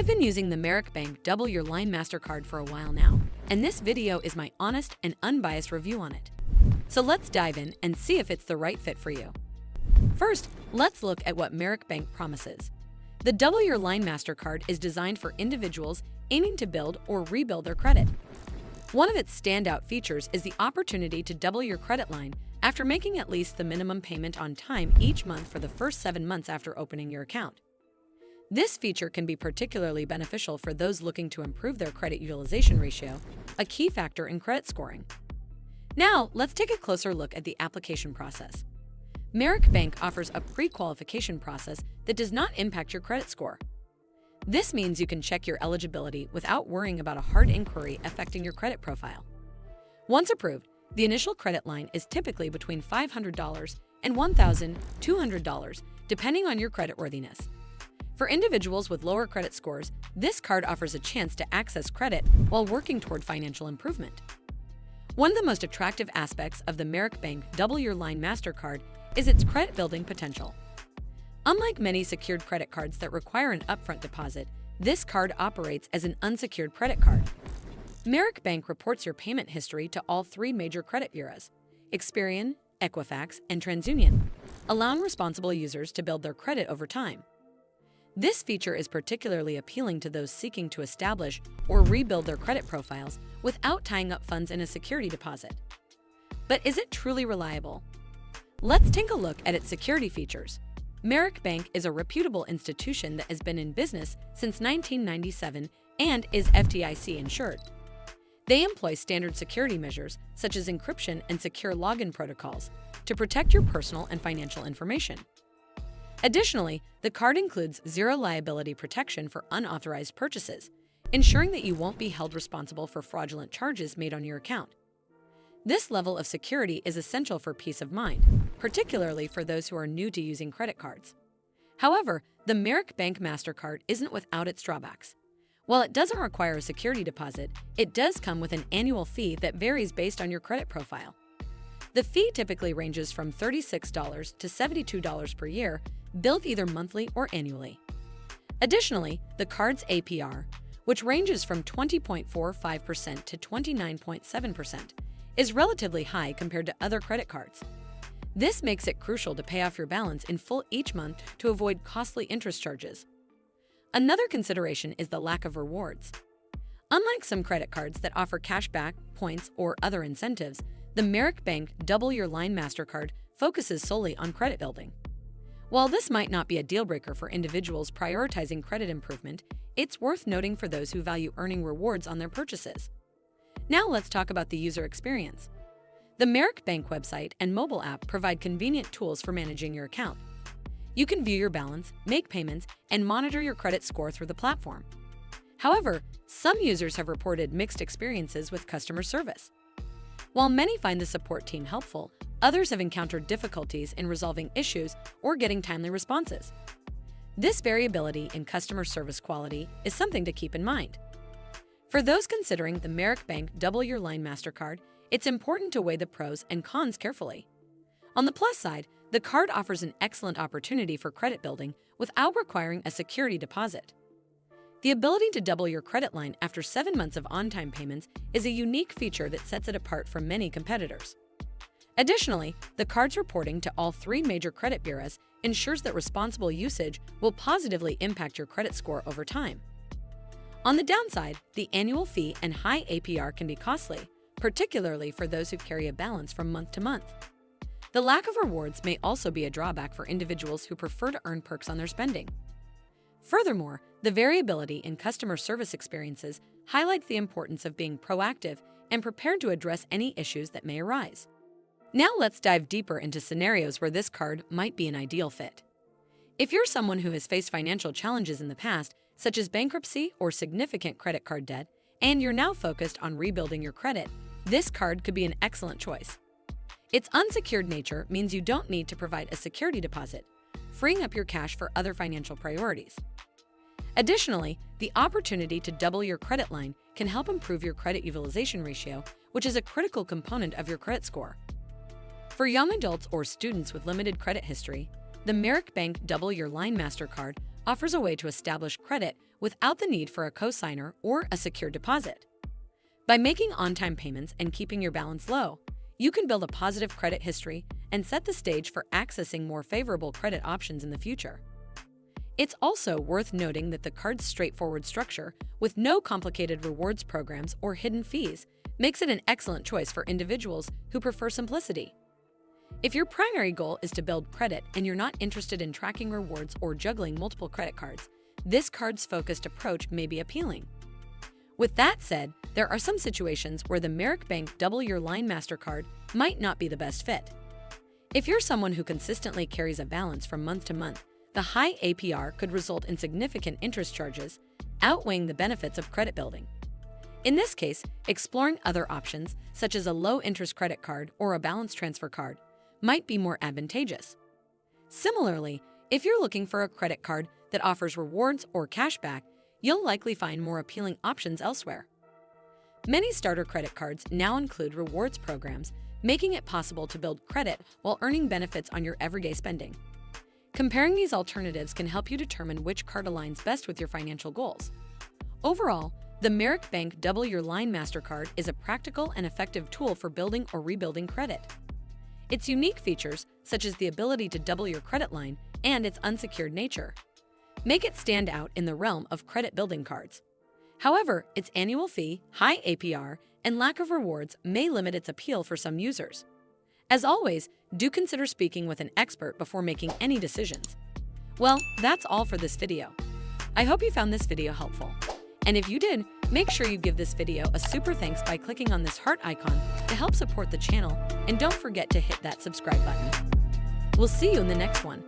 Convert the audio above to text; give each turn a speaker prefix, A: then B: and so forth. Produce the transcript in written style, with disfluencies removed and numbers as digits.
A: I've been using the Merrick Bank Double Your Line MasterCard for a while now, and this video is my honest and unbiased review on it. So let's dive in and see if it's the right fit for you. First, let's look at what Merrick Bank promises. The Double Your Line MasterCard is designed for individuals aiming to build or rebuild their credit. One of its standout features is the opportunity to double your credit line after making at least the minimum payment on time each month for the first 7 months after opening your account. This feature can be particularly beneficial for those looking to improve their credit utilization ratio, a key factor in credit scoring. Now, let's take a closer look at the application process. Merrick Bank offers a pre-qualification process that does not impact your credit score. This means you can check your eligibility without worrying about a hard inquiry affecting your credit profile. Once approved, the initial credit line is typically between $500 and $1,200, depending on your creditworthiness. For individuals with lower credit scores, this card offers a chance to access credit while working toward financial improvement. One of the most attractive aspects of the Merrick Bank Double Your Line MasterCard is its credit-building potential. Unlike many secured credit cards that require an upfront deposit, this card operates as an unsecured credit card. Merrick Bank reports your payment history to all 3 major credit bureaus, Experian, Equifax, and TransUnion, allowing responsible users to build their credit over time. This feature is particularly appealing to those seeking to establish or rebuild their credit profiles without tying up funds in a security deposit. But is it truly reliable? Let's take a look at its security features. Merrick Bank is a reputable institution that has been in business since 1997 and is FDIC insured. They employ standard security measures such as encryption and secure login protocols to protect your personal and financial information. Additionally, the card includes zero liability protection for unauthorized purchases, ensuring that you won't be held responsible for fraudulent charges made on your account. This level of security is essential for peace of mind, particularly for those who are new to using credit cards. However, the Merrick Bank MasterCard isn't without its drawbacks. While it doesn't require a security deposit, it does come with an annual fee that varies based on your credit profile. The fee typically ranges from $36 to $72 per year, billed either monthly or annually. Additionally, the card's APR, which ranges from 20.45% to 29.7%, is relatively high compared to other credit cards. This makes it crucial to pay off your balance in full each month to avoid costly interest charges. Another consideration is the lack of rewards. Unlike some credit cards that offer cashback, points, or other incentives, the Merrick Bank Double Your Line MasterCard focuses solely on credit building. While this might not be a deal-breaker for individuals prioritizing credit improvement, it's worth noting for those who value earning rewards on their purchases. Now let's talk about the user experience. The Merrick Bank website and mobile app provide convenient tools for managing your account. You can view your balance, make payments, and monitor your credit score through the platform. However, some users have reported mixed experiences with customer service. While many find the support team helpful, others have encountered difficulties in resolving issues or getting timely responses. This variability in customer service quality is something to keep in mind. For those considering the Merrick Bank Double Your Line MasterCard, it's important to weigh the pros and cons carefully. On the plus side, the card offers an excellent opportunity for credit building without requiring a security deposit. The ability to double your credit line after 7 months of on-time payments is a unique feature that sets it apart from many competitors. Additionally, the card's reporting to all 3 major credit bureaus ensures that responsible usage will positively impact your credit score over time. On the downside, the annual fee and high APR can be costly, particularly for those who carry a balance from month to month. The lack of rewards may also be a drawback for individuals who prefer to earn perks on their spending. Furthermore, the variability in customer service experiences highlights the importance of being proactive and prepared to address any issues that may arise. Now let's dive deeper into scenarios where this card might be an ideal fit. If you're someone who has faced financial challenges in the past, such as bankruptcy or significant credit card debt, and you're now focused on rebuilding your credit, this card could be an excellent choice. Its unsecured nature means you don't need to provide a security deposit, freeing up your cash for other financial priorities. Additionally, the opportunity to double your credit line can help improve your credit utilization ratio, which is a critical component of your credit score. For young adults or students with limited credit history, the Merrick Bank Double Your Line MasterCard offers a way to establish credit without the need for a cosigner or a secure deposit. By making on-time payments and keeping your balance low, you can build a positive credit history and set the stage for accessing more favorable credit options in the future. It's also worth noting that the card's straightforward structure, with no complicated rewards programs or hidden fees, makes it an excellent choice for individuals who prefer simplicity. If your primary goal is to build credit and you're not interested in tracking rewards or juggling multiple credit cards, this card's focused approach may be appealing. With that said, there are some situations where the Merrick Bank Double Your Line MasterCard might not be the best fit. If you're someone who consistently carries a balance from month to month, the high APR could result in significant interest charges, outweighing the benefits of credit building. In this case, exploring other options, such as a low-interest credit card or a balance transfer card, might be more advantageous. Similarly, if you're looking for a credit card that offers rewards or cashback, you'll likely find more appealing options elsewhere. Many starter credit cards now include rewards programs, making it possible to build credit while earning benefits on your everyday spending. Comparing these alternatives can help you determine which card aligns best with your financial goals. Overall, the Merrick Bank Double Your Line MasterCard is a practical and effective tool for building or rebuilding credit. Its unique features, such as the ability to double your credit line and its unsecured nature, make it stand out in the realm of credit-building cards. However, its annual fee, high APR, and lack of rewards may limit its appeal for some users. As always, do consider speaking with an expert before making any decisions. Well, that's all for this video. I hope you found this video helpful. And if you did, make sure you give this video a super thanks by clicking on this heart icon to help support the channel, and don't forget to hit that subscribe button. We'll see you in the next one.